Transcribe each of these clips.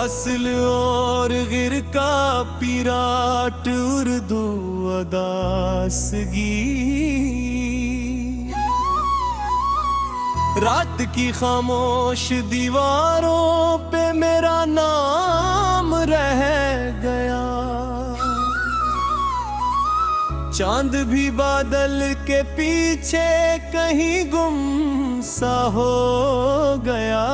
वसल और गिर का पिराट उर्दू अदासगी। रात की खामोश दीवारों पे मेरा नाम रह गया। चांद भी बादल के पीछे कहीं गुम सा हो गया।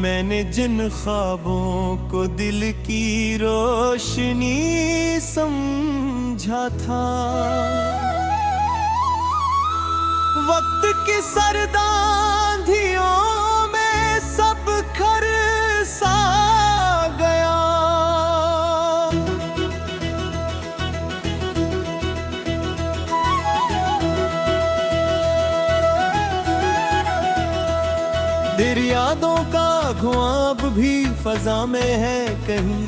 मैंने जिन ख्वाबों को दिल की रोशनी समझा था, वक्त की सर्द आंधियों में सब खरसा गया। तेरी यादों का ख्वाब भी फजा में है कहीं,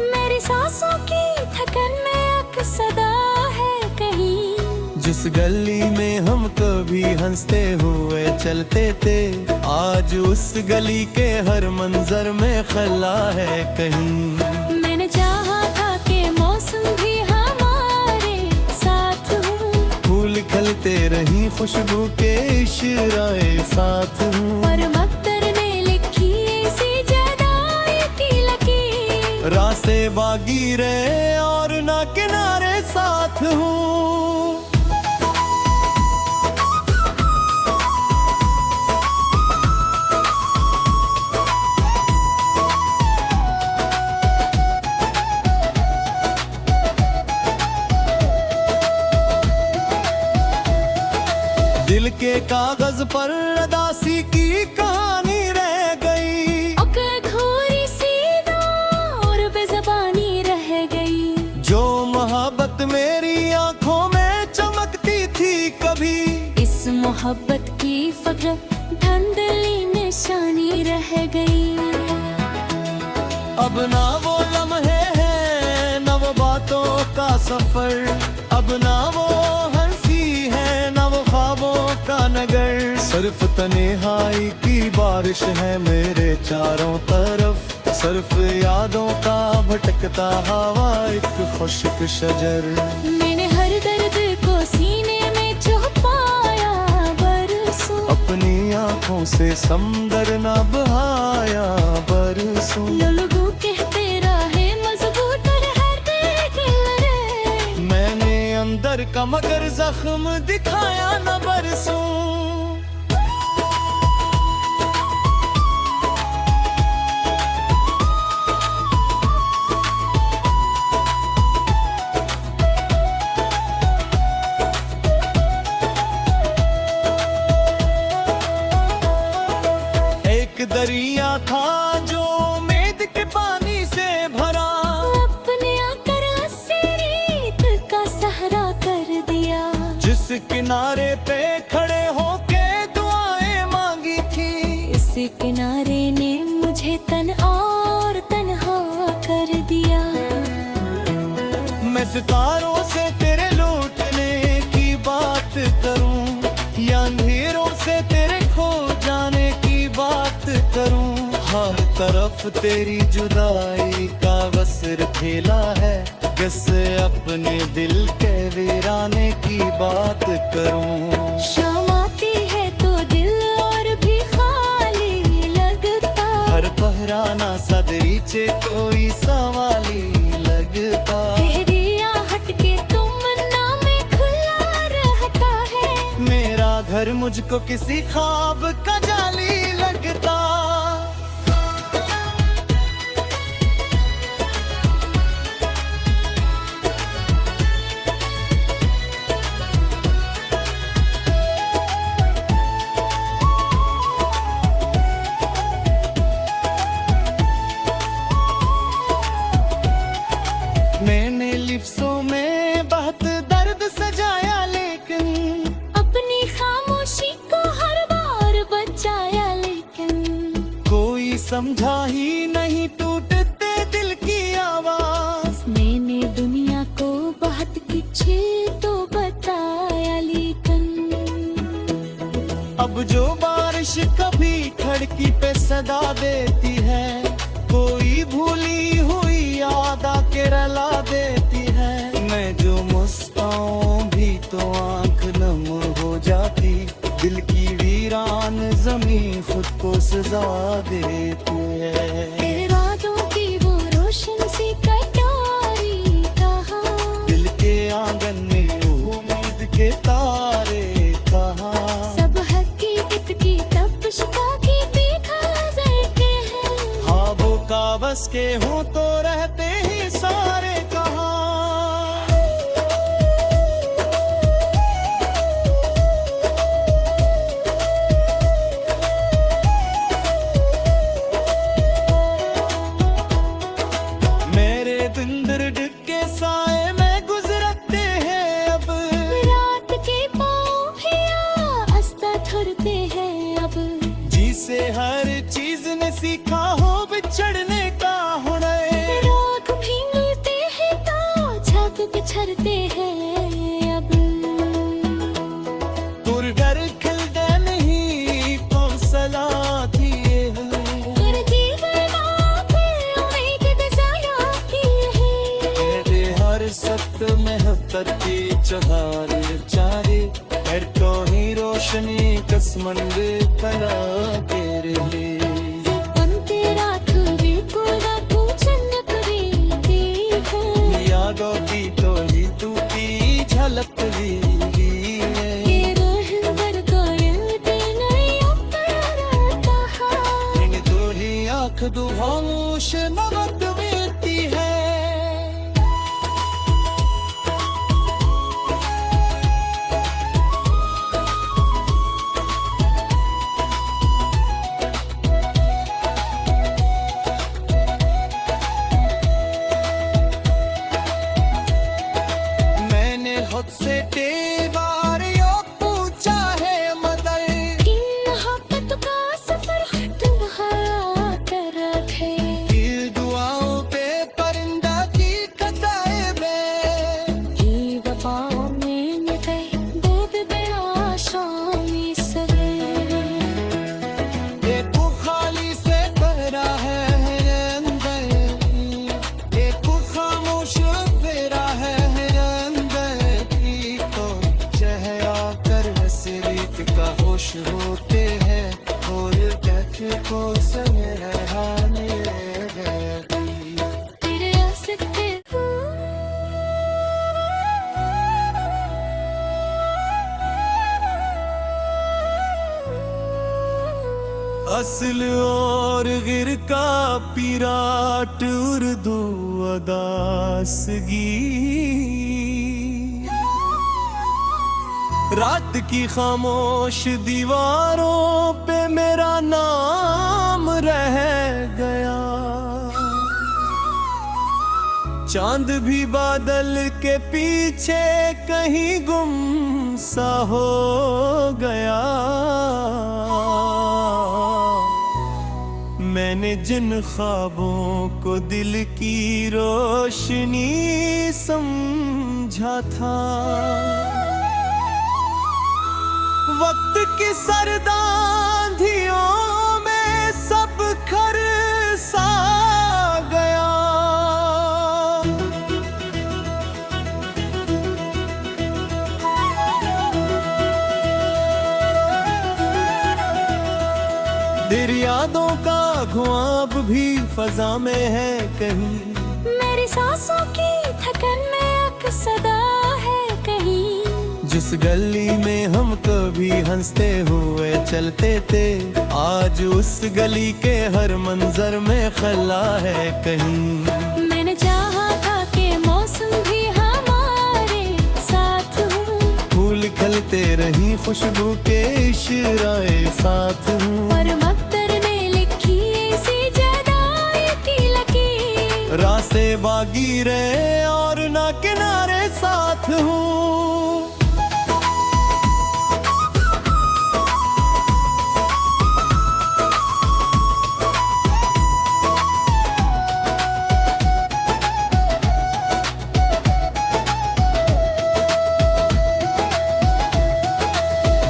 मेरी सांसों की थकन में अक्सदा है कहीं। जिस गली में हम कभी हंसते हुए चलते थे, आज उस गली के हर मंजर में खला है कहीं। मैंने चाहा था कि मौसम भी हमारे साथ हो, फूल खिलते रही खुशबू के इशराए साथ हूँ। और मक्तर ने लिखी ऐसी जुदाई की लकीर, रास्ते बागी रहे और ना किनारे साथ हूँ। दिल के कागज पर अदासी की कहानी रह गई, अधूरी सी और बेज़बानी रह गई। जो मोहब्बत मेरी आंखों में चमकती थी कभी, इस मोहब्बत की फक्र धंधली निशानी रह गई। अब ना वो लम्हे हैं न वो बातों का सफर, अब ना वो हंसी है न वो ख्वाबों का नगर। सिर्फ तन्हाई की बारिश है मेरे चारों तरफ, सिर्फ यादों का भटकता हवा एक खुश्क शजर। मैंने हर दर्द को सीने में छुपाया बरसों, अपनी आंखों से समंदर ना बहाया बरसों। लोगों कहते रहे मजबूत है दिल रे, मैंने अंदर का मगर जख्म दिखाया न बरसों। एक दरिया था जो उम्मीद के पानी से भरा, अपने आकर सीरीत का सहारा कर दिया। जिस किनारे पे खड़े होके दुआएं मांगी थी, इस किनारे ने मुझे तन और तन्हा कर दिया। मैं सितारों से तेरे लौटने की बात करूं या अंधेरों से तेरे खो जाने की बात करूं, हर तरफ तेरी जुदाई का बसर फैला है। कैसे अपने दिल के वीराने की बात करूं। शाम आती है तो दिल और भी खाली लगता, हर पहराना सा दरीचे कोई सवाली लगता। तेरिया हटके तुमन्ना में खुला रहता है, मेरा घर मुझको किसी ख्वाब का जाली लगता। मैंने लिफ्सों में बहुत दर्द सजाया, लेकिन अपनी खामोशी को हर बार बचाया। लेकिन कोई समझा ही नहीं टूटते दिल की आवाज। मैंने दुनिया को बहुत कुछ तो बताया, लेकिन अब जो बारिश कभी खड़की देती है, कोई भूली हुई याद आके रुला देती है। मैं जो मुस्कुराऊं भी तो आंख नम हो जाती, दिल की वीरान जमीन खुद को सजा देती है। तेरे वादों की वो रोशन सी कटारी कहाँ, दिल के आंगन में उम्मीद के तारे कहाँ, सब हकीकत की तपिश की देखा के हैं। ख्वाबों का बस के हो तो रहते ही सारे कहाँ। मेरे दिन दर्द के साए में गुजरते हैं अब, रात के पाँव हिया आस्था थरते हैं अब। जिसे हर चीज ने सीखा हो बिछड़ने का हुनर, राग भी मिलते हैं तो छत बिछड़ते हैं अब। तुर डर खिलते नहीं कौसला दिए हुए, कर जीवन फिर उम्मीद दसाया की है। तेरे हर सख्त महबत की चहार चारे, कर तो ही रोशनी कसमंद कला के रहे। बनते रात बिल्कुल रातों चमक रही है। यादों की तो ही तू की झलक भी है। ये रहबर करते नहीं अपना कहा। इन दो ही आँख दो खामोश नमक मिलती है। मैंने खुद से तेवार यो पूछा है मदर, इन मोहब्बत का सफर तुम्हारा तरफ है। दिल दुआओं पे परिंदा की कताए में, ये वफाओं में निकले दूध बड़ा शामी सवेरे। एक खाली से भरा है अंदर, एक खामोश फेरा है अंदर की, तो चेहरा कर हसरीत का होश होते हैं, और कैसे को समझाने लगी। तेरे आशिक थे असल और गिर का पिराट उर्दू अदासगी, रात की खामोश दीवारों पे मेरा नाम रह गया। चांद भी बादल के पीछे कहीं गुम सा हो गया। मैंने जिन ख्वाबों को दिल की रोशनी समझा था, वक्त की सर्द आंधियों में सब खर सा गया। तेरी यादों का ख्वाब भी फजा में है कहीं, मेरी सांसों की थकन में अक्सदा है कहीं। जिस गली में हम कभी हंसते हुए चलते थे, आज उस गली के हर मंजर में खला है कहीं। मैंने चाहा था कि मौसम भी हमारे साथ हो, फूल खिलते रही खुशबू के इशराए साथ हूँ, और मक्तर ने लिखी ऐसी जुदाई की लकीर। रास्ते बागी रहे और ना किनारे साथ हूँ।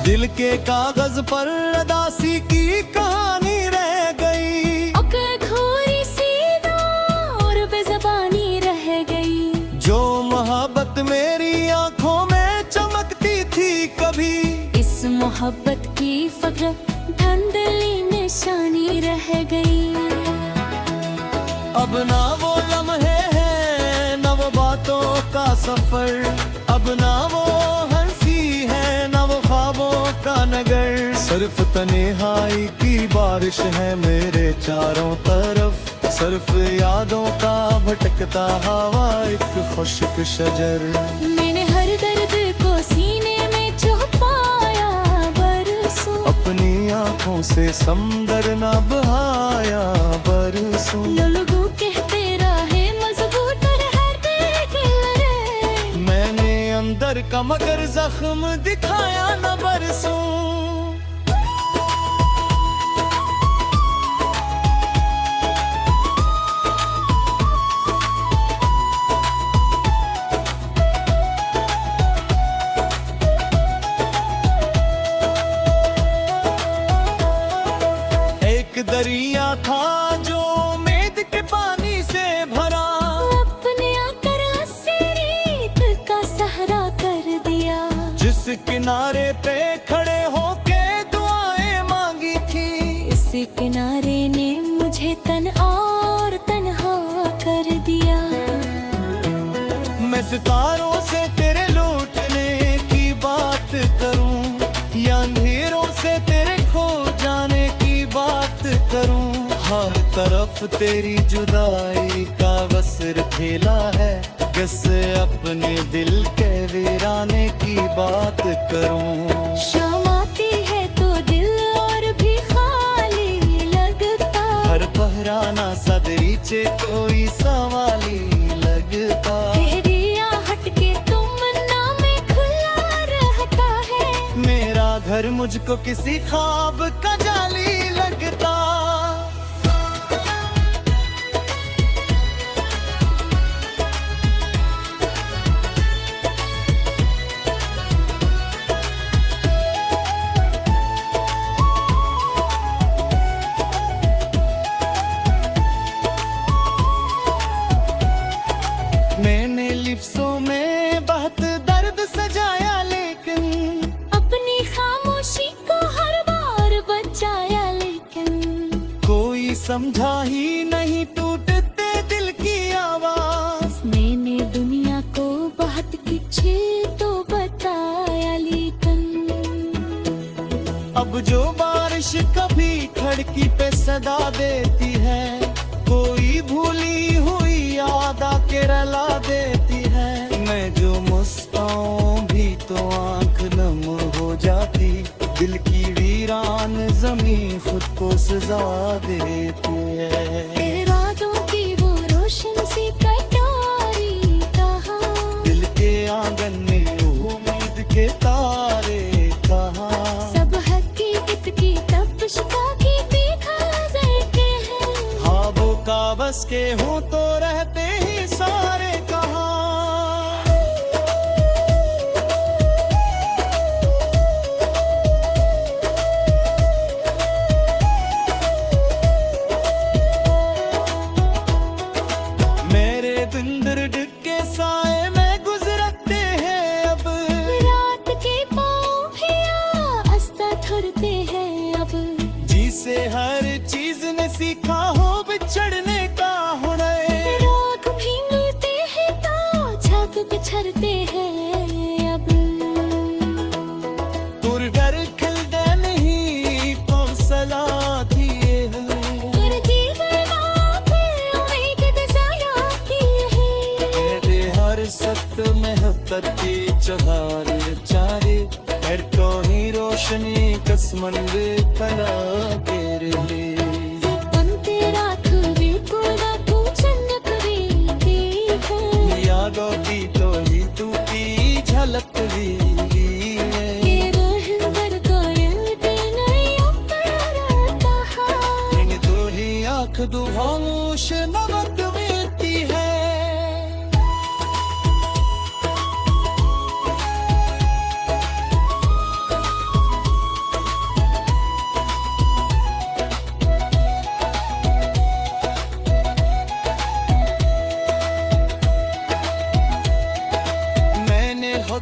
दिल के कागज पर अदासी की कहानी रह गई, बात मेरी आंखों में चमकती थी कभी। इस मोहब्बत की फक्र धुंधली निशानी रह गई। अब ना वो लम्हे हैं न वो बातों का सफर, अब ना वो हंसी है न वो ख्वाबों का नगर। सिर्फ तन्हाई की बारिश है मेरे चारों तरफ, सिर्फ यादों का भटकता हवा एक खुश्क शजर। मैंने हर दर्द को सीने में छुपाया बरसों, अपनी आंखों से समंदर न बहाया बरसों। लोगों कहते रहे मजबूत है दिल रे, मैंने अंदर का मगर जख्म दिखाया न बरसों। दरिया था जो उम्मीद के पानी से भरा, अपने आकर अस्सी रीत का सहारा कर दिया। जिस किनारे पे खड़े होके दुआएं मांगी थी, इसी किनारे ने मुझे तन और तन्हा कर दिया। मैं सितारों से तेरे लूटने की बात करूं या अंधेरों से तेरे खो जाने की बात करूं। हर तरफ तेरी जुदाई का बसर खेला है, कैसे अपने दिल के वीराने की बात करूं। शाम आती है तो दिल और भी खाली लगता, हर पहराना सा दरीचे कोई सवाली लगता। तेरी आहट के तुमन्ना में खुला रहता है, मेरा घर मुझको किसी ख्वाब का जाली लगता। मैंने लिप्सों में बहुत दर्द सजाया, लेकिन अपनी खामोशी को हर बार बचाया। लेकिन कोई समझा ही नहीं टूटते दिल की आवाज। मैंने दुनिया को बहुत कुछ तो बताया, लेकिन अब जो बारिश कभी खिड़की पे सदा देती है, कोई भूली हुई याद आके रुला देती है। मैं जो मुस्काऊं भी तो आंख नम हो जाती, दिल की वीरान जमीन खुद को सजा देती है। तेरे रातों की वो रोशन सी कटारी कहाँ, दिल के आंगन में उम्मीद के तारे कहाँ। सब हकीकत की तपिश का की तीखा के हैं। ख्वाबों का बस के हो तो रहते ही सारे कहाँ। मेरे दिन दर्द के साए में गुजरते हैं अब, रात के पाँव भी आस्था थरते हैं अब। जी से हर चीज ने सीखा हो बिछड़ने का हुनर। राख भींगते हैं तो झाग बिछड़ते हैं अब। तुरगर खिलते नहीं तो सलाह दिए हुए, पर जीवन पे उम्मीद दसाया की है। मेरे हर सख्त मेहतर की चहार चारे, हर तो ही रोशनी कसमन वे कला के रहे। यादों की तो ही तू की झलक भी इन दो ही आँख दो खामोश नमक बेती है।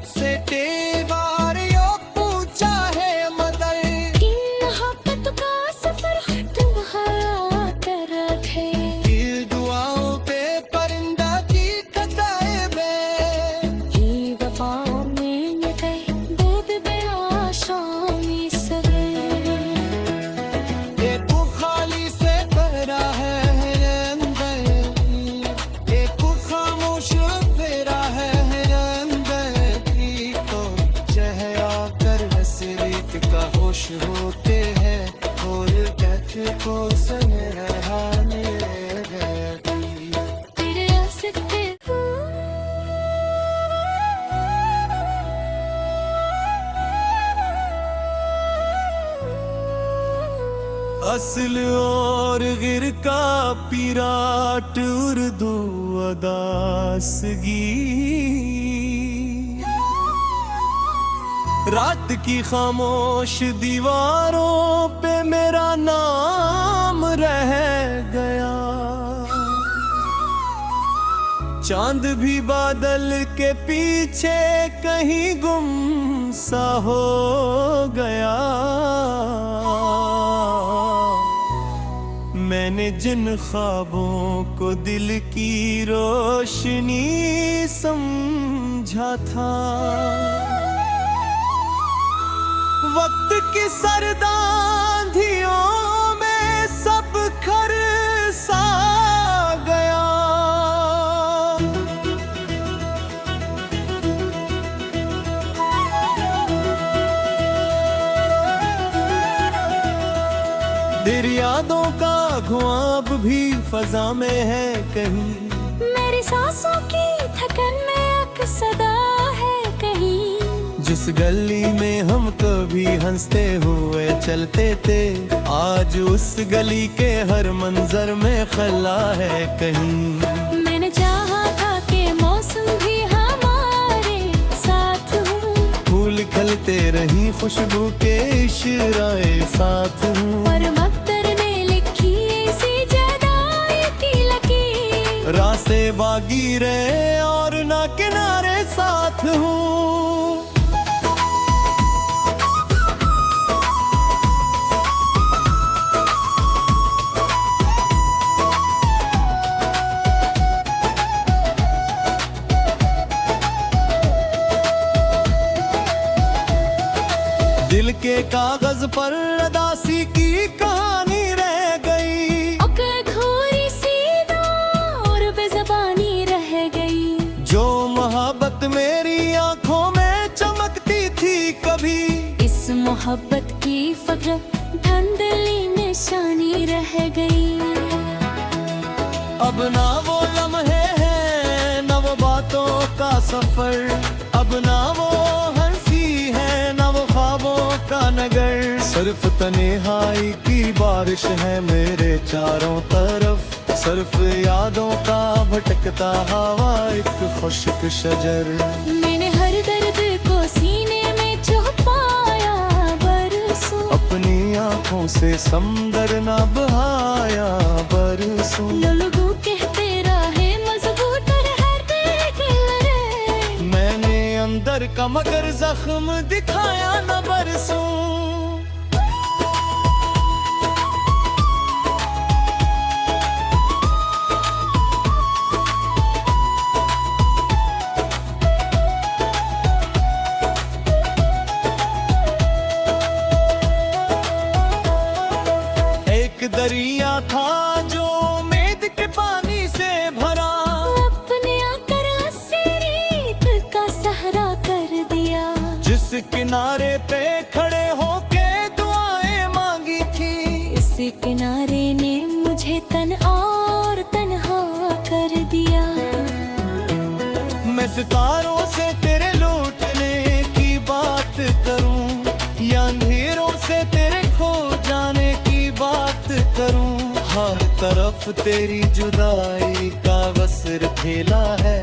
से तेवार यो पूछा है मदर। इन मोहब्बत का सफर तुम्हारा तरफ है। दिल दुआओं पे परिंदा की कताएं में, ये वफाओं में ये गए दूध बेआशामी सगे। एक खाली से भरा है अंदर, एक खामोश फेरा है अंदर की। तो चेहरा कर हसरत का होश होते हैं और कहते को सुनहराने गई। तेरे आसक्ते असल और गिर का पिराट उर्दू अदासगी। रात की खामोश दीवारों पे मेरा नाम रह गया। चांद भी बादल के पीछे कहीं गुम सा हो गया। मैंने जिन ख्वाबों को दिल की रोशनी समझा था, वक्त की सर्द आंधियों में सब खर सा गया। तेरी यादों का ख्वाब भी फजा में है कहीं। मेरी सांसों की थकन में अक्सदा है कहीं। जिस गली में हम कभी हंसते हुए चलते थे, आज उस गली के हर मंजर में खला है कहीं। मैंने चाहा था कि मौसम भी हमारे साथ हो, फूल खिलते रही खुशबू के इशराए साथ हूँ। और मक्तर ने लिखी ऐसी जुदाई की लकीर। रास्ते बागी रहे और ना किनारे साथ हूँ। दिल के कागज पर अदासी की कहानी रह गई। अधूरी सी और बेज़बानी रह गई। जो मोहब्बत मेरी आंखों में चमकती थी कभी, इस मोहब्बत की फक्र धंधली निशानी रह गई। अब ना वो लम्हे हैं न वो बातों का सफर। अब ना वो हंसी है न वो ख्वाबों का नगर। सिर्फ तन्हाई की बारिश है मेरे चारों तरफ। सिर्फ यादों का भटकता हवा एक खुश्क शजर। मैंने हर दर्द को सीने में छुपाया बरसों। अपनी आंखों से समंदर ना बहाया बरसों। लोगों कहते रहे मजबूत है दिल रे। मैंने अंदर का मगर जख्म दिखाया न बरसों। दरिया था जो उम्मीद के पानी से भरा। अपने आकर सीरीत का सहरा कर दिया। जिस किनारे पे खड़े होके दुआएं मांगी थी, इस किनारे ने मुझे तन और तन्हा कर दिया। मैं सितारों से तेरे लौटने की बात करूं या अंधेरों से तेरे खो जाने की बात करूं। हर तरफ तेरी जुदाई का वस्र फैला है।